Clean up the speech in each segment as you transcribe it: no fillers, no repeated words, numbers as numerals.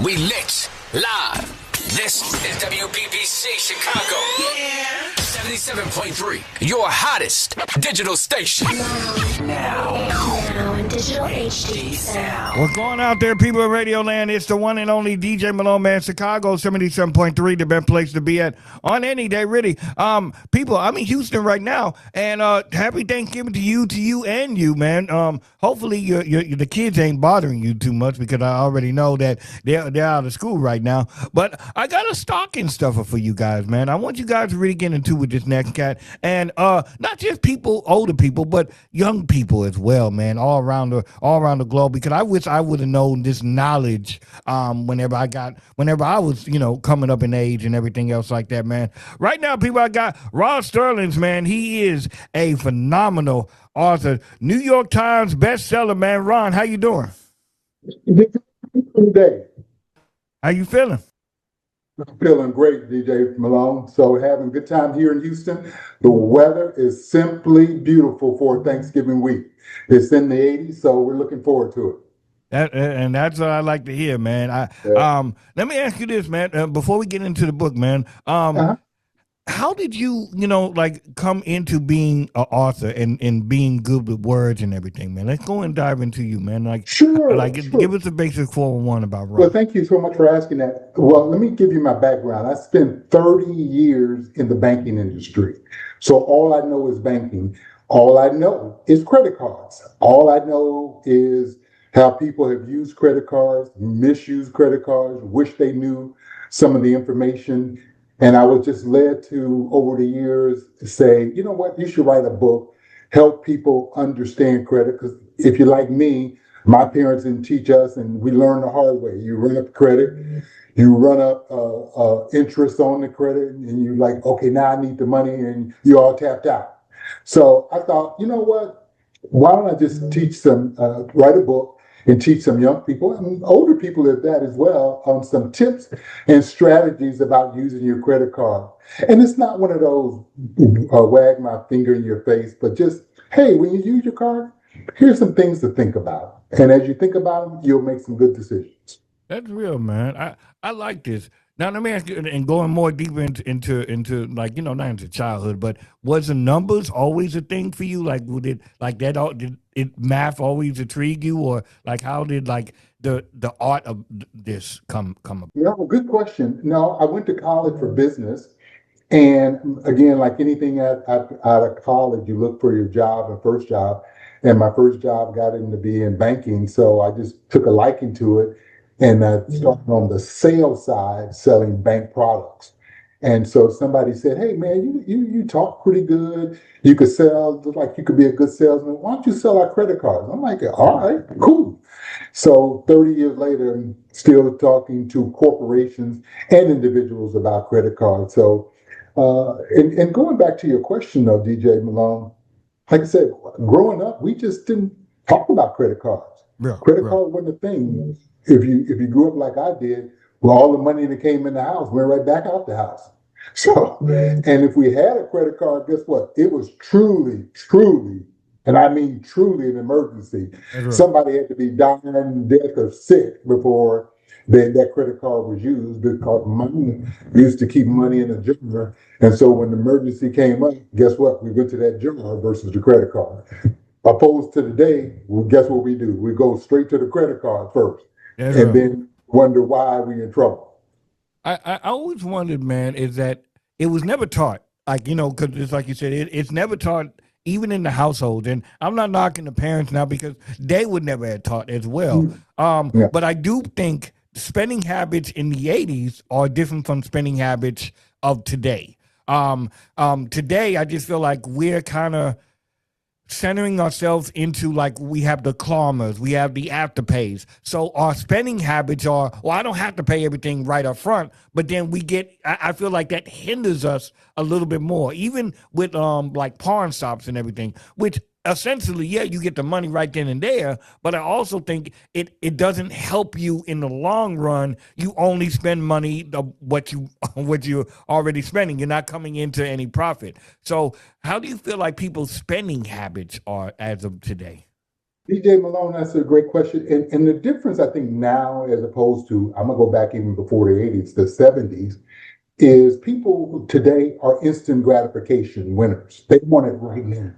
We lit live. This is WPPC Chicago. Yeah. 77.3. Your hottest digital station. Now in digital HD sound. What's going out there, people in Radio Land? It's the one and only DJ Malone, man. Chicago, 77.3, the best place to be at on any day, really. People, I'm in Houston right now, and happy Thanksgiving to you, and you, man. Hopefully, the kids ain't bothering you too much because I already know that they're out of school right now. But I got a stocking stuffer for you guys, man. I want you guys to really get into with this next cat, and not just people, older people, but young people as well, man, all around the globe. Because I wish I would have known this knowledge whenever I was, coming up in age and everything else like that, man. Right now, people, I got Ron Stallings, man. He is a phenomenal author, New York Times bestseller, man. Ron, how you doing? Good day. How you feeling? I'm feeling great, DJ Malone. So having a good time here in Houston. The weather is simply beautiful for Thanksgiving week. It's in the 80s, so we're looking forward to it. And that's what I like to hear, man. Let me ask you this, man. Before we get into the book, man. How did you, come into being an author and being good with words and everything, man? Let's go and dive into you, man. Sure. Give us a basic 401 about Ron. Well, thank you so much for asking that. Well, let me give you my background. I spent 30 years in the banking industry. So all I know is banking. All I know is credit cards. All I know is how people have used credit cards, misused credit cards, wish they knew some of the information. And I was just led to, over the years, to say, you know what, you should write a book, help people understand credit. Because if you're like me, my parents didn't teach us, and we learned the hard way. You run up credit, you run up interest on the credit, and you're like, okay, now I need the money, and you're all tapped out. So I thought, you know what, why don't I just write a book and teach some young people and older people at that as well on some tips and strategies about using your credit card. And it's not one of those wag my finger in your face, but just, hey, when you use your card, here's some things to think about. And as you think about them, you'll make some good decisions. That's real, man. I like this. Now, let me ask you, and going more deeper into not into childhood, but was the numbers always a thing for you? Like, did math always intrigue you, or how did the art of this come up? No, good question. No, I went to college for business, and again, like anything out of college, you look for your job, a first job, and my first job got into be in banking, so I just took a liking to it. And I started on the sales side selling bank products. And so somebody said, hey, man, you talk pretty good. You could sell, like you could be a good salesman. Why don't you sell our credit cards? I'm like, all right, cool. So 30 years later, I'm still talking to corporations and individuals about credit cards. So, and going back to your question, though, DJ Malone, like I said, growing up, we just didn't talk about credit cards. Credit card wasn't a thing. If you grew up like I did, well, all the money that came in the house went right back out the house. So, and if we had a credit card, guess what? It was truly, and I mean truly an emergency. Right. Somebody had to be dying, dead, or sick before that credit card was used, because money used to keep money in a jar. And so when the emergency came up, guess what? We went to that jar versus the credit card. Opposed to today, well, guess what we do? We go straight to the credit card first. And then wonder why we're in trouble. I always wondered, man, is that it was never taught. Because it's like you said, it's never taught even in the household. And I'm not knocking the parents now because they would never have taught as well. But I do think spending habits in the 80s are different from spending habits of today. Today, I just feel like we're kind of centering ourselves into, we have the Klarmas, we have the afterpays. So our spending habits are, I don't have to pay everything right up front, but then I feel like that hinders us a little bit more, even with pawn shops and everything, which essentially, you get the money right then and there, but I also think it doesn't help you in the long run. You only spend money what you're already spending. You're not coming into any profit. So how do you feel like people's spending habits are as of today? DJ Malone, that's a great question. And the difference, I think, now as opposed to, I'm going to go back even before the 80s, the 70s, is people today are instant gratification winners. They want it right now.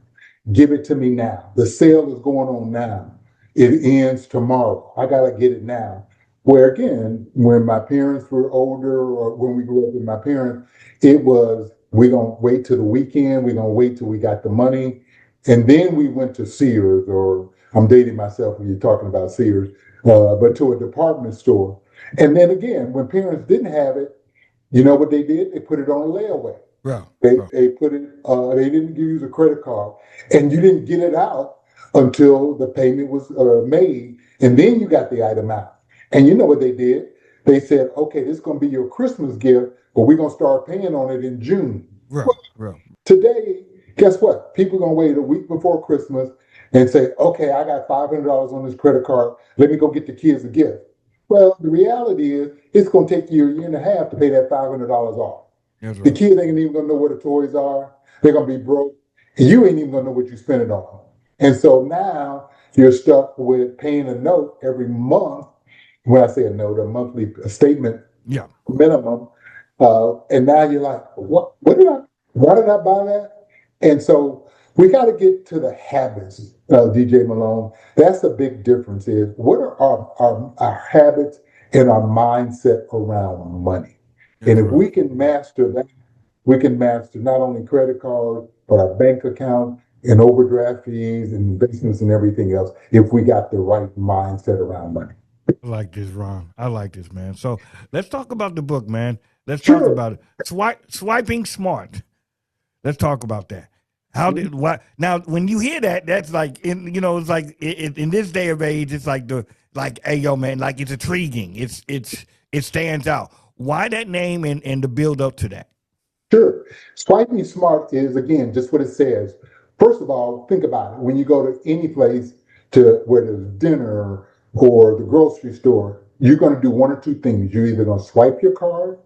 Give it to me now. The sale is going on now. It ends tomorrow. I got to get it now. Where again, when my parents were older or when we grew up with my parents, it was, we're going to wait till the weekend. We're going to wait till we got the money. And then we went to Sears, or I'm dating myself when you're talking about Sears, but to a department store. And then again, when parents didn't have it, you know what they did? They put it on layaway. Bro, They put it. They didn't use a credit card, and you didn't get it out until the payment was made, and then you got the item out. And you know what they did? They said, "Okay, this is going to be your Christmas gift, but we're going to start paying on it in June." bro. Today, guess what? People are going to wait a week before Christmas and say, "Okay, I got $500 on this credit card. Let me go get the kids a gift." Well, the reality is, it's going to take you a year and a half to pay that $500 off. That's The right. kids ain't even gonna know where the toys are. They're gonna be broke. And you ain't even gonna know what you spent it on. And so now you're stuck with paying a note every month. When I say a note, a monthly statement Yeah. minimum. And now you're like, why did I buy that? And so we got to get to the habits, DJ Malone. That's the big difference is what are our habits and our mindset around money? And That's if right. we can master that, we can master not only credit cards, but our bank account and overdraft fees and investments and everything else, if we got the right mindset around money. I like this, Ron. I like this, man. So let's talk about the book, man. Let's talk Sure. about it. Swiping smart. Let's talk about that. How did what now? When you hear that, that's like it's like in this day of age, it's like hey yo man, like it's intriguing. It stands out. Why that name and the build up to that? Sure. Swiping smart is, again, just what it says. First of all, think about it. When you go to any place to where there's dinner or the grocery store, you're going to do one or two things. You're either going to swipe your card,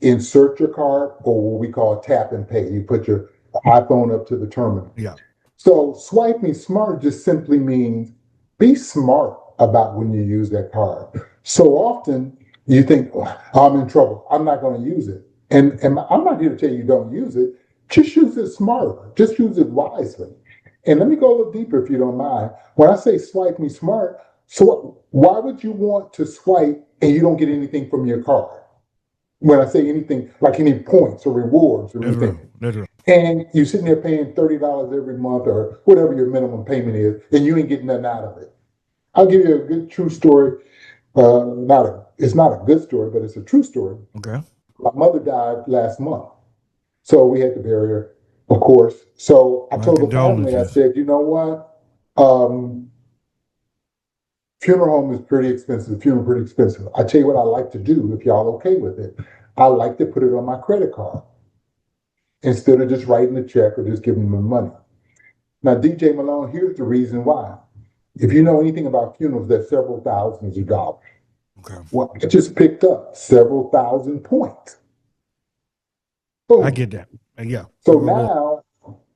insert your card, or what we call tap and pay. You put your iPhone up to the terminal. Yeah. So swiping smart just simply means be smart about when you use that card. So often you think, oh, I'm in trouble. I'm not going to use it. And I'm not here to tell you don't use it. Just use it smarter. Just use it wisely. And let me go a little deeper if you don't mind. When I say swipe me smart, so why would you want to swipe and you don't get anything from your card? When I say anything, like any points or rewards or That's real. anything. That's real. And you're sitting there paying $30 every month or whatever your minimum payment is, and you ain't getting nothing out of it. I'll give you a good true story. It's not a good story, but it's a true story. Okay. My mother died last month, so we had to bury her, of course. So I My told the family, I condolences. said, you know what? Um, Funeral home is pretty expensive. Funeral pretty expensive. I tell you what I like to do if y'all okay with it. I like to put it on my credit card instead of just writing a check or just giving them the money. Now, DJ Malone, here's the reason why. If you know anything about funerals, there's several thousands of dollars. Okay. Well, I just picked up several thousand points. I Boom. get that. Yeah. The So reward. now,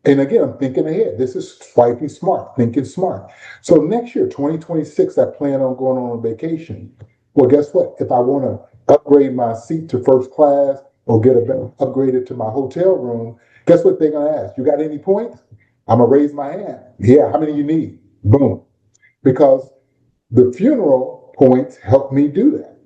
and again, I'm thinking ahead. This is swiping smart, thinking smart. So next year, 2026, I plan on going on a vacation. Well, guess what? If I want to upgrade my seat to first class or get upgraded to my hotel room, guess what they're going to ask? You got any points? I'm going to raise my hand. Yeah, how many you need? Boom. Because the funeral points help me do that.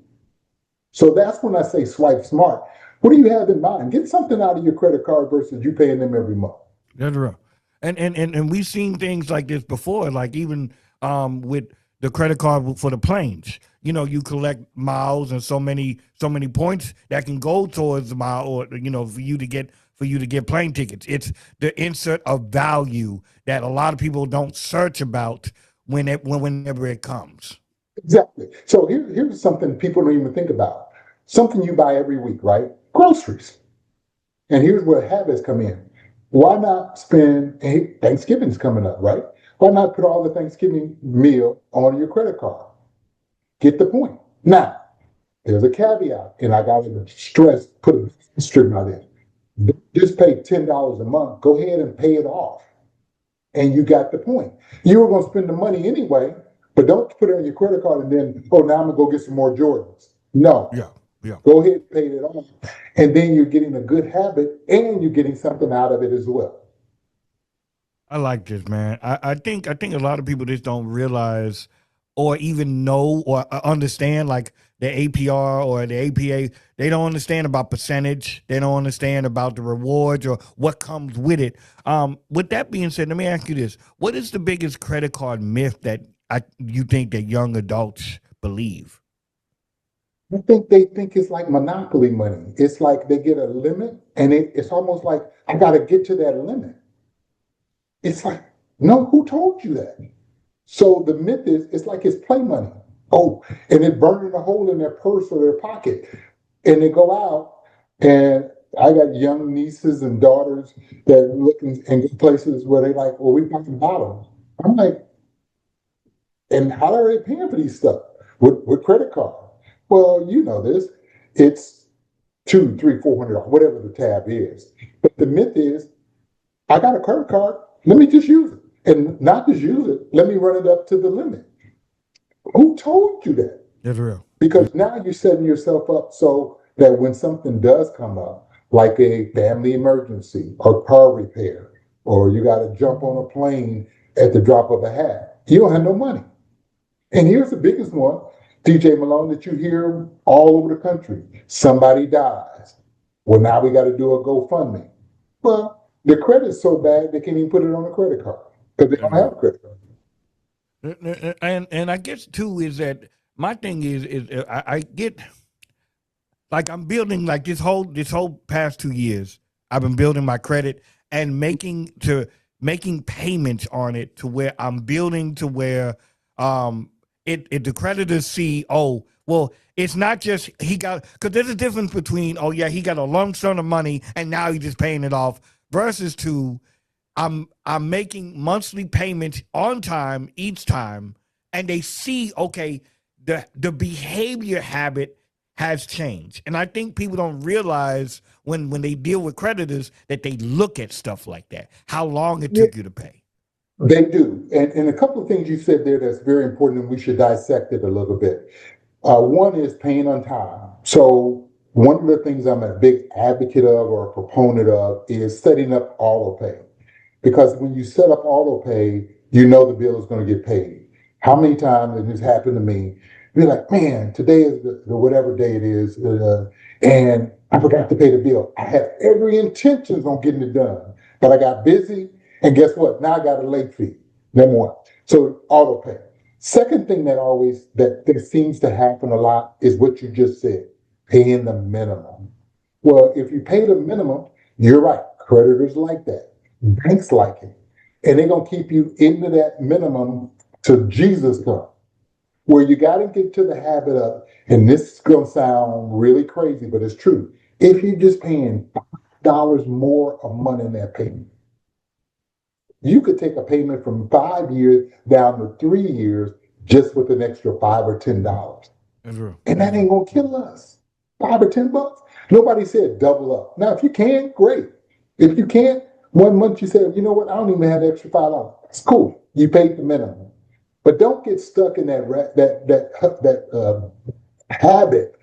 So that's when I say swipe smart. What do you have in mind? Get something out of your credit card versus you paying them every month. That's real. And we've seen things like this before, like even with the credit card for the planes. You collect miles and so many points that can go towards the mile or for you to get plane tickets. It's the insert of value that a lot of people don't search about whenever it comes. Exactly. So here's something people don't even think about. Something you buy every week, right? Groceries. And here's where habits come in. Why not spend, hey, Thanksgiving's coming up, right? Why not put all the Thanksgiving meal on your credit card? Get the point. Now, there's a caveat, and I got to stress, put a strip out there. Just pay $10 a month. Go ahead and pay it off. and you got the point. You were going to spend the money anyway, but don't put it on your credit card and then, oh, now I'm going to go get some more Jordans. No. Yeah. Yeah. Go ahead and pay it off. And then you're getting a good habit and you're getting something out of it as well. I like this, man. I think a lot of people just don't realize or even know or understand like the APR or the APA. They don't understand about percentage. They don't understand about the rewards or what comes with it. With that being said, let me ask you this: what is the biggest credit card myth that you think that young adults believe? I think they think it's like monopoly money. It's like they get a limit and it's almost like I got to get to that limit. It's like, no, who told you that? So the myth is, it's like it's play money. Oh, and it burning a hole in their purse or their pocket. And they go out, and I got young nieces and daughters that look in places where they like, well, we buying bottles. I'm like, and how are they paying for these stuff? With credit card. Well, you know this. It's $200, $300, $400, whatever the tab is. But the myth is, I got a credit card. Let me just use it. And not just use it, let me run it up to the limit. Who told you that? That's real. Because now you're setting yourself up so that when something does come up, like a family emergency or car repair, or you got to jump on a plane at the drop of a hat, you don't have no money. And here's the biggest one, DJ Malone, that you hear all over the country. Somebody dies. Well, now we got to do a GoFundMe. Well, the credit's so bad they can't even put it on a credit card because they don't have a credit card. And I guess too is that my thing is I get like I'm building like this whole past 2 years I've been building my credit and making payments on it to where I'm building to where it the creditors see, oh well, it's not just he got, because there's a difference between, oh yeah, he got a lump sum of money and now he's just paying it off versus to I'm making monthly payments on time each time, and they see, okay, the behavior habit has changed. And I think people don't realize when they deal with creditors that they look at stuff like that, how long it took you to pay. They do. And a couple of things you said there that's very important, and we should dissect it a little bit. One is paying on time. So one of the things I'm a big advocate of or a proponent of is setting up auto pay. Because when you set up auto pay, you know the bill is going to get paid. How many times, and this happened to me, you're like, man, today is the whatever day it is, and I forgot to pay the bill. I had every intentions on getting it done, but I got busy, and guess what? Now I got a late fee. Number one. So auto pay. Second thing that seems to happen a lot is what you just said, paying the minimum. Well, if you pay the minimum, you're right. Creditors like that. Banks like it. And they're going to keep you into that minimum till Jesus comes. Where you got to get to the habit of, and this is going to sound really crazy, but it's true. If you're just paying $5 more a month in that payment, you could take a payment from 5 years down to 3 years just with an extra $5 or $10. And that ain't going to kill us. $5 or $10? Nobody said double up. Now, if you can, great. If you can't, 1 month you said, you know what, I don't even have the extra $5. It's cool. You paid the minimum. But don't get stuck in that habit,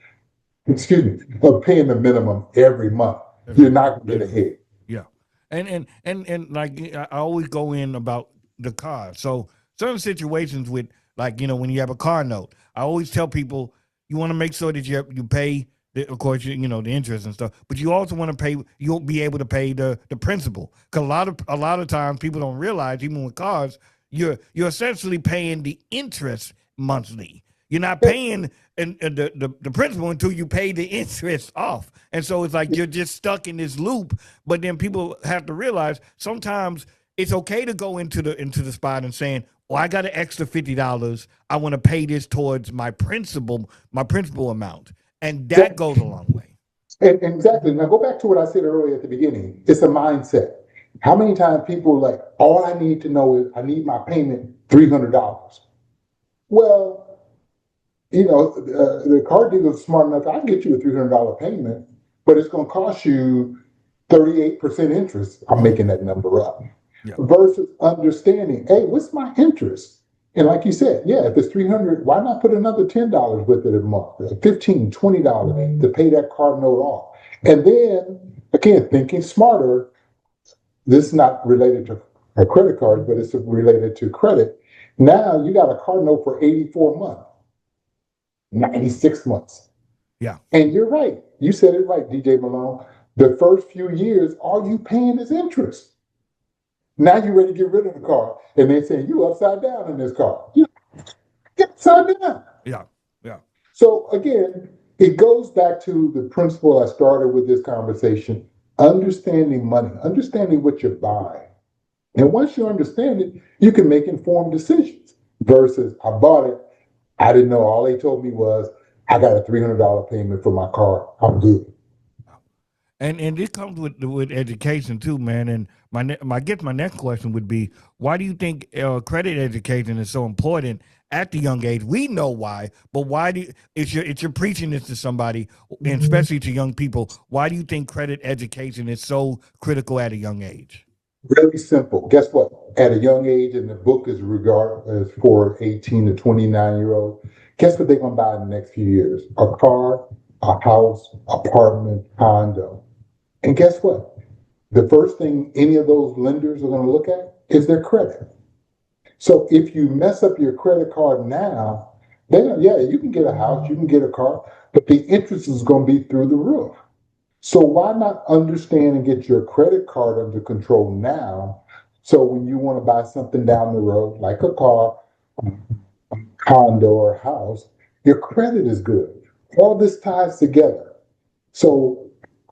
of paying the minimum every month. You're not going to get ahead. Yeah. And like I always go in about the car. So certain situations with, like, when you have a car note, I always tell people you want to make sure that you pay, of course, the interest and stuff, but you also want to pay. You'll be able to pay the principal, because a lot of times people don't realize, even with cars, you're essentially paying the interest monthly. You're not paying the principal until you pay the interest off, and so it's like you're just stuck in this loop. But then people have to realize sometimes it's okay to go into the spot and saying, "Oh, I got an extra $50. I want to pay this towards my principal amount." And that goes a long way. And exactly. Now go back to what I said earlier at the beginning. It's a mindset. How many times people are like, all I need to know is I need my payment $300. Well, the car dealer is smart enough. I can get you a $300 payment, but it's going to cost you 38% interest. I'm making that number up. Yeah. versus understanding, hey, what's my interest? And like you said, yeah, if it's 300, why not put another $10 with it a month, $15, $20 to pay that card note off? And then again, thinking smarter, this is not related to a credit card, but it's related to credit. Now you got a card note for 84 months, 96 months. Yeah. And you're right. You said it right, DJ Malone. The first few years, all you paying is interest. Now you're ready to get rid of the car. And they're saying, you upside down in this car. You get upside down. Yeah. Yeah. So again, it goes back to the principle I started with this conversation, understanding money, understanding what you're buying. And once you understand it, you can make informed decisions versus I bought it. I didn't know. All they told me was I got a $300 payment for my car. I'm good. And this comes with education too, man. And I guess my next question would be, why do you think credit education is so important at the young age? We know why, but why do if you're preaching this to somebody, and especially to young people, why do you think credit education is so critical at a young age? Really simple. Guess what? At a young age, and the book is regarded as for 18 to 29-year-old. Guess what they're gonna buy in the next few years? A car, a house, apartment, condo. And guess what? The first thing any of those lenders are going to look at is their credit. So if you mess up your credit card now, then yeah, you can get a house, you can get a car, but the interest is going to be through the roof. So why not understand and get your credit card under control now? So when you want to buy something down the road, like a car, a condo, or a house, your credit is good. All this ties together. So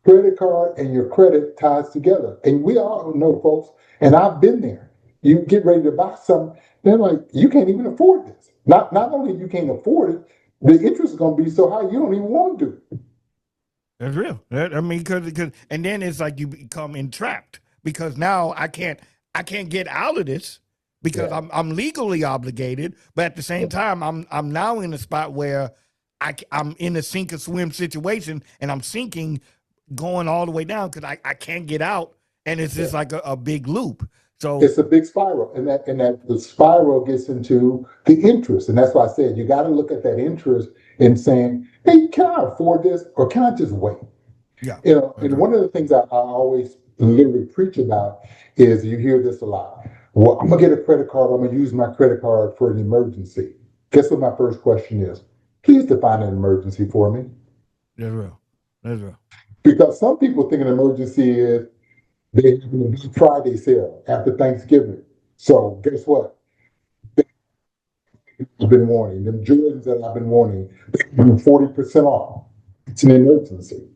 credit card and your credit ties together. And we all know, folks, and I've been there. You get ready to buy something, they're like, you can't even afford this. Not only you can't afford it, the interest is going to be so high you don't even want to do it. That's real. I mean, because and then it's like you become entrapped because now I can't get out of this because Yeah. I'm legally obligated, but at the same time I'm now in a spot where I'm in a sink or swim situation and I'm sinking, going all the way down because I can't get out, and it's just like a big loop. So It's a big spiral, and that the spiral gets into the interest, and that's why I said you got to look at that interest and saying, "Hey, can I afford this, or can I just wait?" yeah, You know, and one of the things I always literally preach about is you hear this a lot. Well, I'm gonna get a credit card. I'm gonna use my credit card for an emergency. Guess what my first question is? Please define an emergency for me, that's real. That's real. because some people think an emergency is they have a Big Friday sale after Thanksgiving. So guess what? I've been warning them Jordans that I've been warning 40% off. It's an emergency.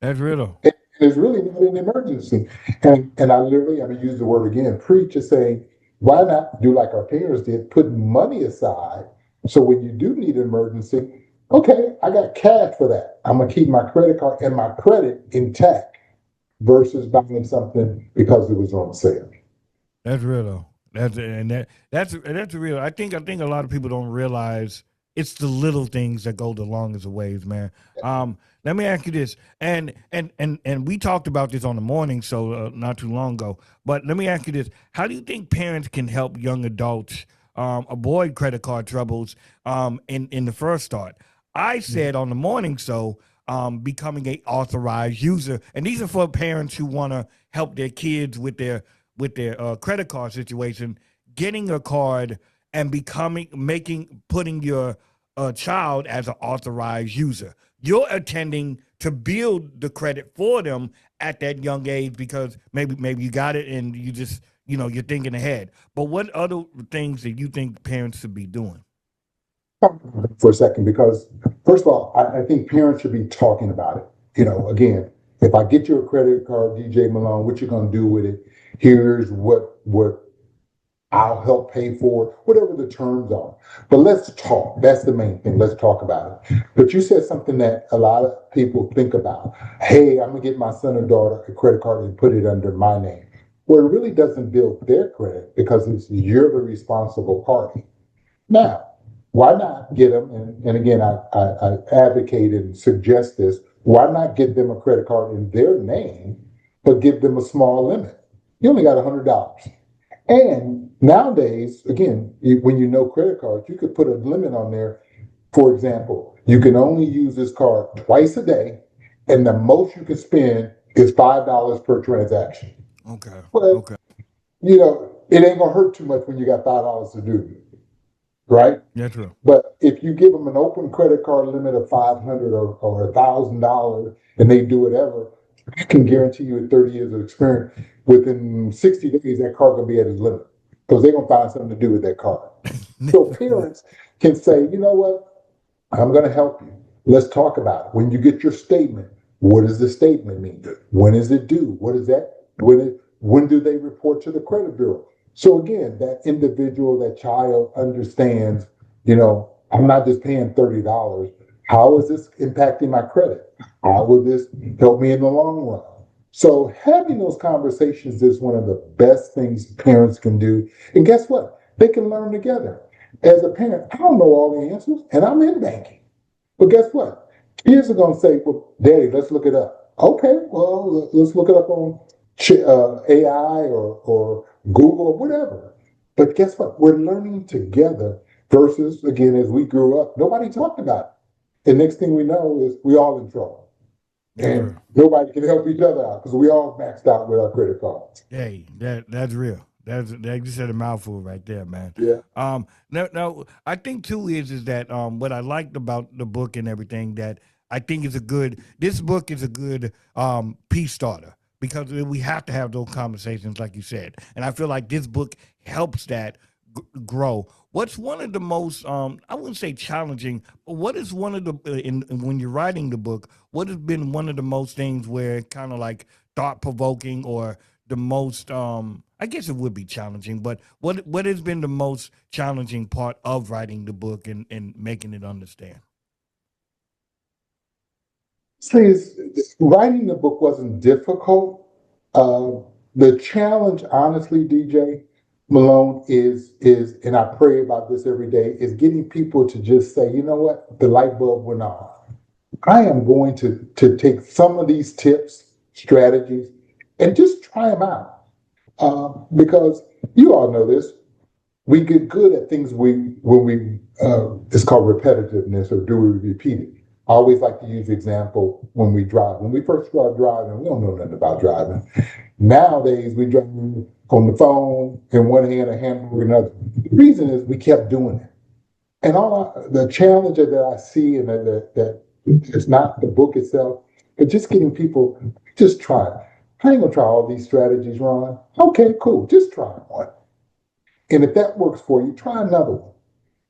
That's real though. And it's really not an emergency. And I literally, I'm gonna use the word again, preach is saying, why not do like our parents did, put money aside so when you do need an emergency, okay, I got cash for that. I'm gonna keep my credit card and my credit intact versus buying something because it was on sale. That's real though. That's real. I think a lot of people don't realize it's the little things that go the longest ways, man. Let me ask you this, and we talked about this on the morning show not too long ago. But let me ask you this: how do you think parents can help young adults avoid credit card troubles in the first start? I said on the morning show, becoming a authorized user, and these are for parents who want to help their kids with their credit card situation, getting a card and putting your child as an authorized user. You're attending to build the credit for them at that young age because maybe you got it and you just, you're thinking ahead. But what other things that you think parents should be doing? For a second, because first of all, I think parents should be talking about it. Again, if I get you a credit card, DJ Malone, what you're going to do with it? Here's what I'll help pay for, whatever the terms are. But let's talk. That's the main thing. Let's talk about it. But you said something that a lot of people think about. Hey, I'm going to get my son or daughter a credit card and put it under my name. Well, it really doesn't build their credit because you're the responsible party. Now, why not get them, and again, I advocate and suggest this, why not get them a credit card in their name, but give them a small limit? you only got $100. And nowadays, again, when you know credit cards, you could put a limit on there. For example, you can only use this card twice a day, and the most you can spend is $5 per transaction. Okay. Well, Okay. it ain't gonna hurt too much when you got $5 to do it, right? Yeah, true. But if you give them an open credit card limit of 500 or $1,000, and they do whatever, I can guarantee you, in 30 years of experience, within 60 days, that card gonna be at its limit because they're gonna find something to do with that card. So parents can say, you know what? I'm going to help you. Let's talk about it. When you get your statement, what does the statement mean? When is it due? What is that? When do they report to the credit bureau? So again, that individual, that child understands, I'm not just paying $30. How is this impacting my credit? How will this help me in the long run? So having those conversations is one of the best things parents can do. And guess what? They can learn together. As a parent, I don't know all the answers, and I'm in banking. But guess what? Kids are going to say, well, Daddy, let's look it up. Okay, well, let's look it up on AI or Google or whatever. But guess what? We're learning together versus, again, as we grew up, nobody talked about it. And next thing we know is we all in trouble. And nobody can help each other out because we all maxed out with our credit cards. Hey, that's real. That you said a mouthful right there, man. Yeah. Now I think too is that what I liked about the book and everything that I think is this book is a good peace starter because we have to have those conversations like you said, and I feel like this book helps that grow. What's one of the most I wouldn't say challenging, but what is one of the when you're writing the book, what has been one of the most things where kind of like thought provoking or the most I guess it would be challenging, but what has been the most challenging part of writing the book and making it understand? Please, writing the book wasn't difficult. The challenge, honestly, DJ Malone, is, and I pray about this every day, is getting people to just say, you know what, the light bulb went off. I am going to take some of these tips, strategies, and just try them out. Because you all know this, we get good at things it's called repetitiveness, or do we repeat it? I always like to use the example when we drive. When we first started driving, we don't know nothing about driving. Nowadays, we drive on the phone in one hand, a handle in another. The reason is we kept doing it. And the challenge that I see, and that it's not the book itself, but just getting people, just try it. I ain't gonna try all these strategies, Ron. Okay, cool. Just try one. And if that works for you, try another one.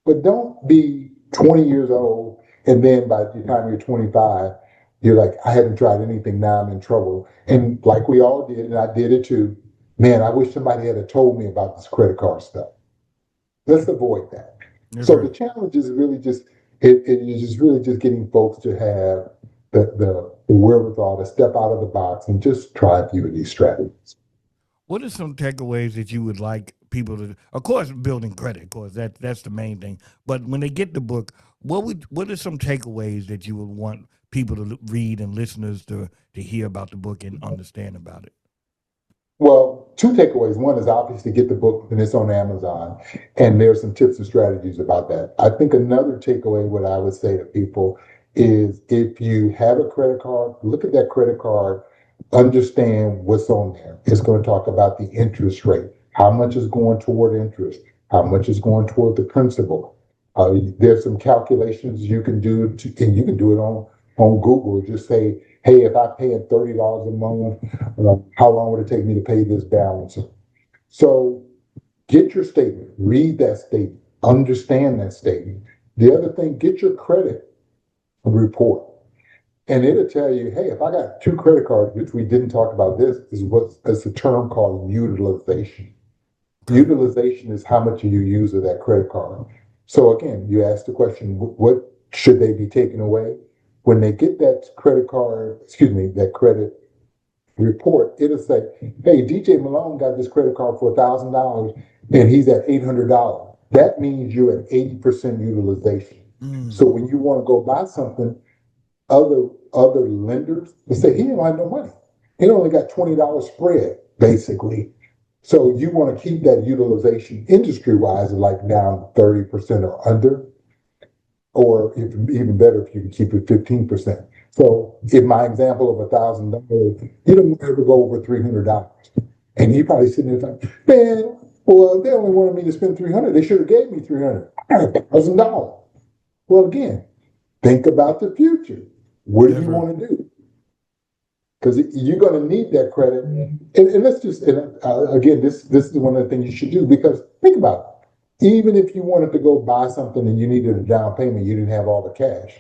But don't be 20 years old and then by the time you're 25, you're like, I haven't tried anything, now I'm in trouble. And like we all did, and I did it too, man, I wish somebody had told me about this credit card stuff. Let's avoid that. So the challenge is really just, it is just really just getting folks to have the wherewithal to step out of the box and just try a few of these strategies. What are some takeaways that you would like people to? Of course, building credit, of course, that's the main thing. But when they get the book, what are some takeaways that you would want people to read and listeners to hear about the book and understand about it? Well, two takeaways. One is obviously get the book, and it's on Amazon, and there's some tips and strategies about that. I think another takeaway, what I would say to people is, if you have a credit card, look at that credit card, understand what's on there. It's going to talk about the interest rate, how much is going toward interest, how much is going toward the principal. There's some calculations you can do, and you can do it on Google. Just say, hey, if I pay $30 a month, how long would it take me to pay this balance? So get your statement, read that statement, understand that statement. The other thing, get your credit report. And it'll tell you, hey, if I got two credit cards, which we didn't talk about, it's a term called utilization. Utilization is how much you use of that credit card. So again, you ask the question, what should they be taking away? When they get that credit report, it'll say, hey, DJ Malone got this credit card for $1,000 and he's at $800. That means you're at 80% utilization. So when you want to go buy something, other lenders, they say he don't have no money. He only got $20 spread, basically. So you want to keep that utilization industry-wise like down 30% or under, or if, even better if you can keep it 15%. So in my example of $1,000, you don't ever go over $300. And you probably sitting there like, man, well, they only wanted me to spend 300. They should have gave me 300. $1,000. Well, again, think about the future. What do you want to do? Because you're going to need that credit. And let's just, again, this is one of the things you should do, because think about it. Even if you wanted to go buy something and you needed a down payment, you didn't have all the cash,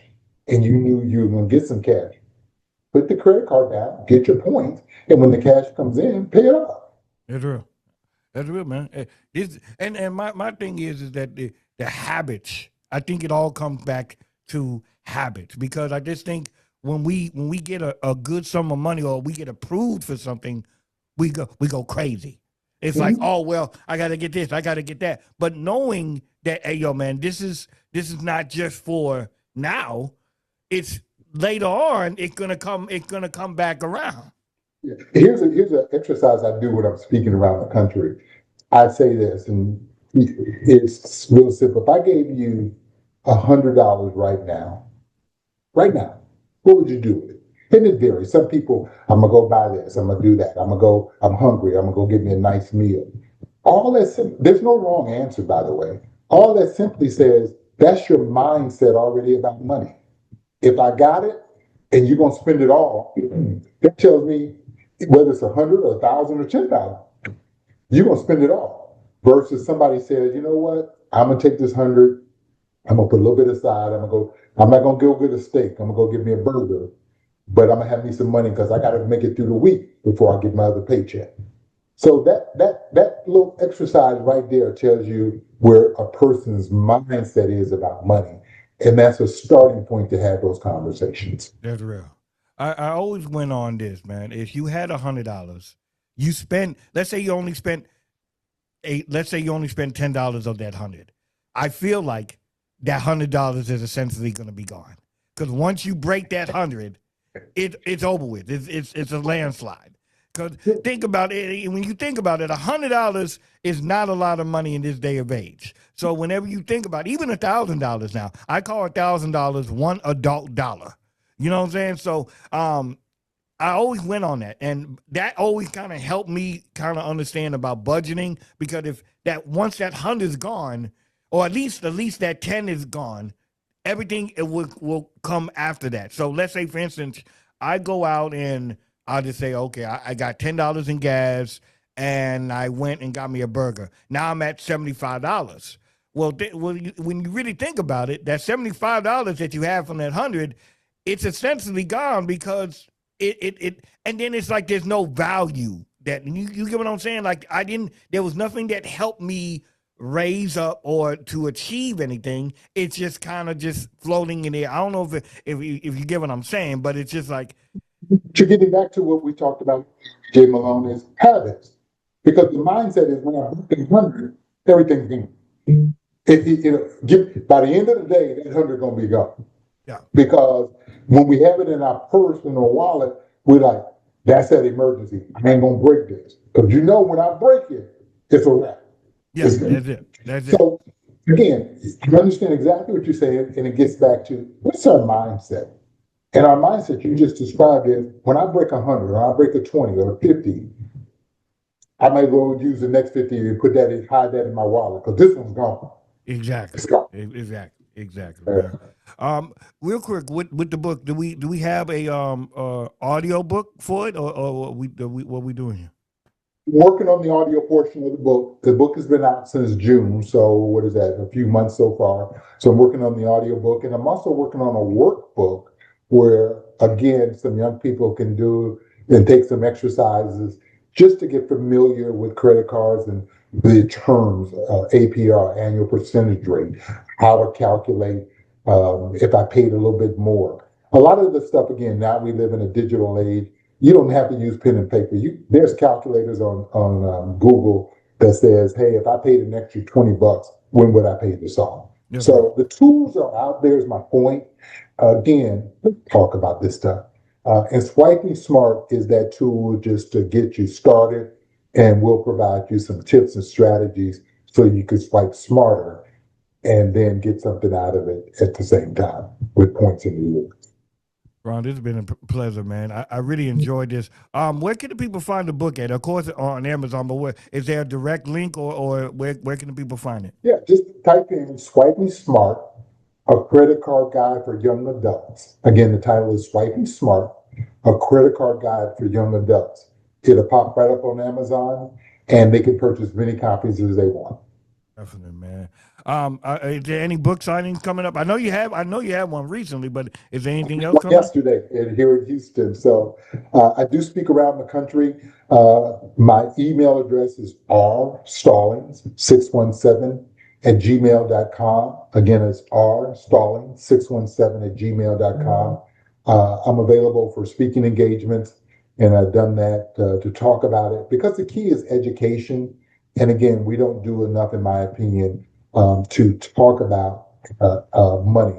and you knew you were going to get some cash, put the credit card down, get your points, and when the cash comes in, pay it off. That's real. That's real, man. And my thing is that the habits, I think it all comes back to habits, because I just think when we get a good sum of money, or we get approved for something, we go crazy. It's like, oh, well, I got to get this, I got to get that. But knowing that, hey, yo, man, this is not just for now. It's later on. It's gonna come back around. Yeah. Here's an exercise I do when I'm speaking around the country. I say this, and it's real simple. If I gave you $100 right now, what would you do with it? And it varies. Some people, I'm gonna go buy this, I'm gonna do that, I'm hungry, I'm gonna go get me a nice meal. All that, there's no wrong answer, by the way. All that simply says that's your mindset already about money. If I got it and you're gonna spend it all, that tells me whether it's 100 or 1,000 or 10,000, you're gonna spend it all. Versus somebody says, you know what, I'm gonna take this 100, I'm gonna put a little bit aside, I'm not gonna go get a steak, I'm gonna go get me a burger, but I'm gonna have me some money because I gotta make it through the week before I get my other paycheck. So that little exercise right there tells you where a person's mindset is about money. And that's a starting point to have those conversations. That's real. I always went on this, man. If you had $100, you spend, let's say you only spent $10 of that 100. I feel like that $100 is essentially going to be gone, because once you break that 100, it's over with. It's a landslide. Because think about it. When you think about it, $100 is not a lot of money in this day of age. So whenever you think about even $1,000 now, I call $1,000 one adult dollar. You know what I'm saying? So I always went on that, and that always kind of helped me kind of understand about budgeting, because if that once that 100 is gone, or at least that 10 is gone, everything it will come after that. So let's say, for instance, I go out and I'll just say, okay, I got $10 in gas, and I went and got me a burger. Now I'm at $75. Well, when you really think about it, that $75 that you have from that 100, it's essentially gone, because it and then it's like there's no value that you get what I'm saying? Like there was nothing that helped me raise up or to achieve anything. It's just kind of just floating in there. I don't know if you get what I'm saying, but it's just like. You're getting back to what we talked about, Jay Malone, is habits. Because the mindset is when I break 100, everything's gone. By the end of the day, that 100 gonna be gone. Yeah. Because when we have it in our purse, in our wallet, we're like, that's that emergency. I ain't gonna break this. Because when I break it, it's a wrap. Yes, that's it. That's so, again, you understand exactly what you're saying, and it gets back to what's our mindset? And our mindset you just described is when I break 100, or I break a 20 or a 50, I might go use the next 50 and hide that in my wallet, because this one's gone. Exactly. It's gone. Exactly. Man. Real quick, with the book, do we have a audio book for it, or what we doing here? Working on the audio portion of the book. The book has been out since June, so what is that? A few months so far. So I'm working on the audio book, and I'm also working on a workbook where, again, some young people can do and take some exercises just to get familiar with credit cards and the terms, APR, annual percentage rate, how to calculate if I paid a little bit more. A lot of the stuff, again, now we live in a digital age. You don't have to use pen and paper. There's calculators on Google that says, hey, if I paid an extra $20, when would I pay this off? Yes. So the tools are out there is my point. Again, let's talk about this stuff. And Swiping Smart is that tool just to get you started. and we'll provide you some tips and strategies so you can swipe smarter and then get something out of it at the same time with points in the year. Ron, this has been a pleasure, man. I really enjoyed this. Where can the people find the book at? Of course, on Amazon, but where is there a direct link, or where can the people find it? Yeah, just type in Swiping Smart, a credit card guide for young adults. Again, the title is Swiping Smart, a credit card guide for young adults. It'll pop right up on Amazon, and they can purchase many copies as they want. Definitely, man. Is there any book signings coming up? I know you have one recently, but is there anything else coming yesterday here in Houston? So I do speak around the country. My email address is rstallings617@gmail.com. Again, it's rstallings617@gmail.com. I'm available for speaking engagements, and I've done that to talk about it because the key is education. And again, we don't do enough, in my opinion, to talk about money.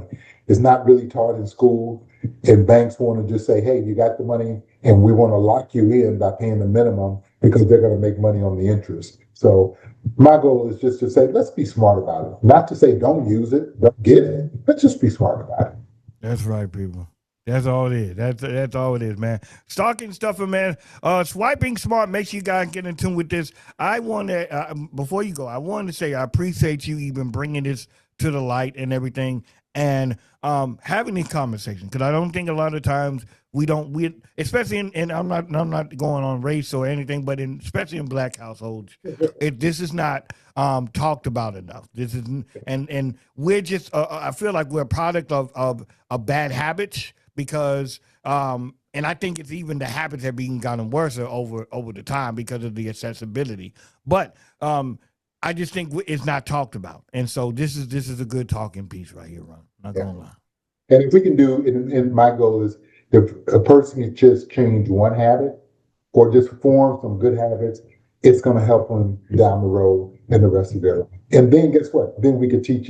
It's not really taught in school, and banks want to just say, hey, you got the money, and we want to lock you in by paying the minimum because they're going to make money on the interest. So my goal is just to say, let's be smart about it. Not to say don't use it, don't get it, but just be smart about it. That's right, people. That's all it is. That's all it is, man. Stocking stuffer, man. Swiping Smart makes you guys get in tune with this. I want to, before you go, I want to say I appreciate you even bringing this to the light and everything, and having these conversations, because I don't think a lot of times we especially in I'm not going on race or anything, but especially in Black households, this is not talked about enough. This is, and we're just I feel like we're a product of bad habits. Because and I think it's even the habits have been gotten worse over the time because of the accessibility. But I just think it's not talked about, and so this is a good talking piece right here, Ron. Not gonna lie. And if we can do, and my goal is, if a person can just change one habit or just form some good habits, it's going to help them down the road in the rest of their life. And then guess what? Then we can teach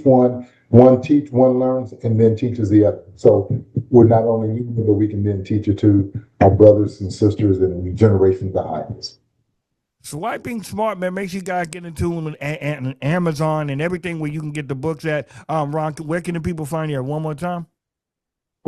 one learns, and then teaches the other. So we're not only learning, but we can then teach it to our brothers and sisters and generations behind us. Swiping Smart, man, make sure you guys get into tune and Amazon and everything where you can get the books at. Ron, where can the people find you at one more time?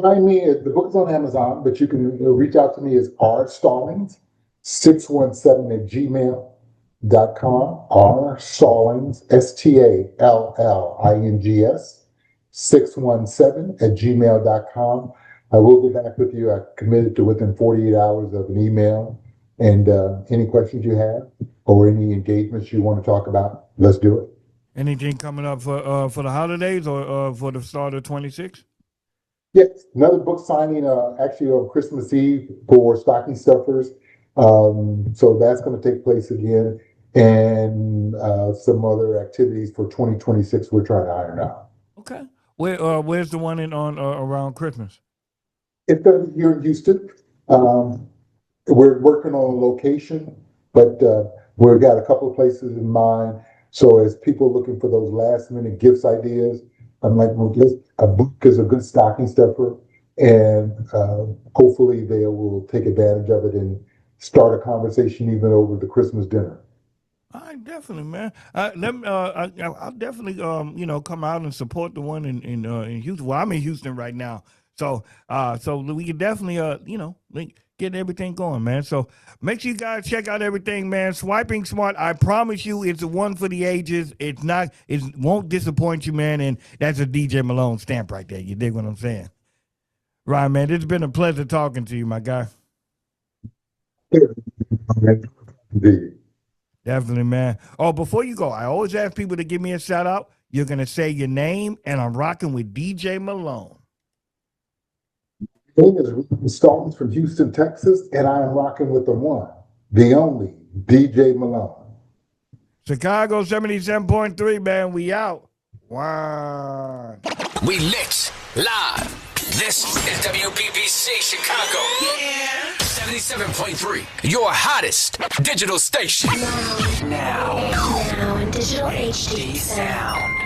Find me at the book's on Amazon, but you can reach out to me as rstallings617@gmail.com. rstallings, STALLINGS617@gmail.com. I will get back with you. I committed to within 48 hours of an email. And any questions you have or any engagements you want to talk about, let's do it. Anything coming up for the holidays or for the start of 26? Yes, another book signing actually on Christmas Eve for stocking stuffers. So that's going to take place again, and some other activities for 2026 we're trying to iron out. Okay, where's the one on around Christmas? It's going to be here in Houston. We're working on a location, but we've got a couple of places in mind. So as people are looking for those last minute gifts ideas, I'm like, well, a book is a good stocking stuffer, and hopefully they will take advantage of it and start a conversation even over the Christmas dinner. All right, definitely, man. I'll definitely come out and support the one in Houston. Well, I'm in Houston right now, so we can definitely get everything going, man. So make sure you guys check out everything, man. Swiping Smart, I promise you, it's one for the ages. It won't disappoint you, man. And that's a DJ Malone stamp right there. You dig what I'm saying? Right, man. It's been a pleasure talking to you, my guy. Indeed. Definitely, man. Oh, before you go, I always ask people to give me a shout out. You're going to say your name, and I'm rocking with DJ Malone. My name is Ron Stallings from Houston, Texas, and I am rocking with the one, the only DJ Malone. Chicago 77.3, man. We out. Wow. We lit live. This is WPPC Chicago. Yeah. 77.3, your hottest digital station. Now in digital HD sound.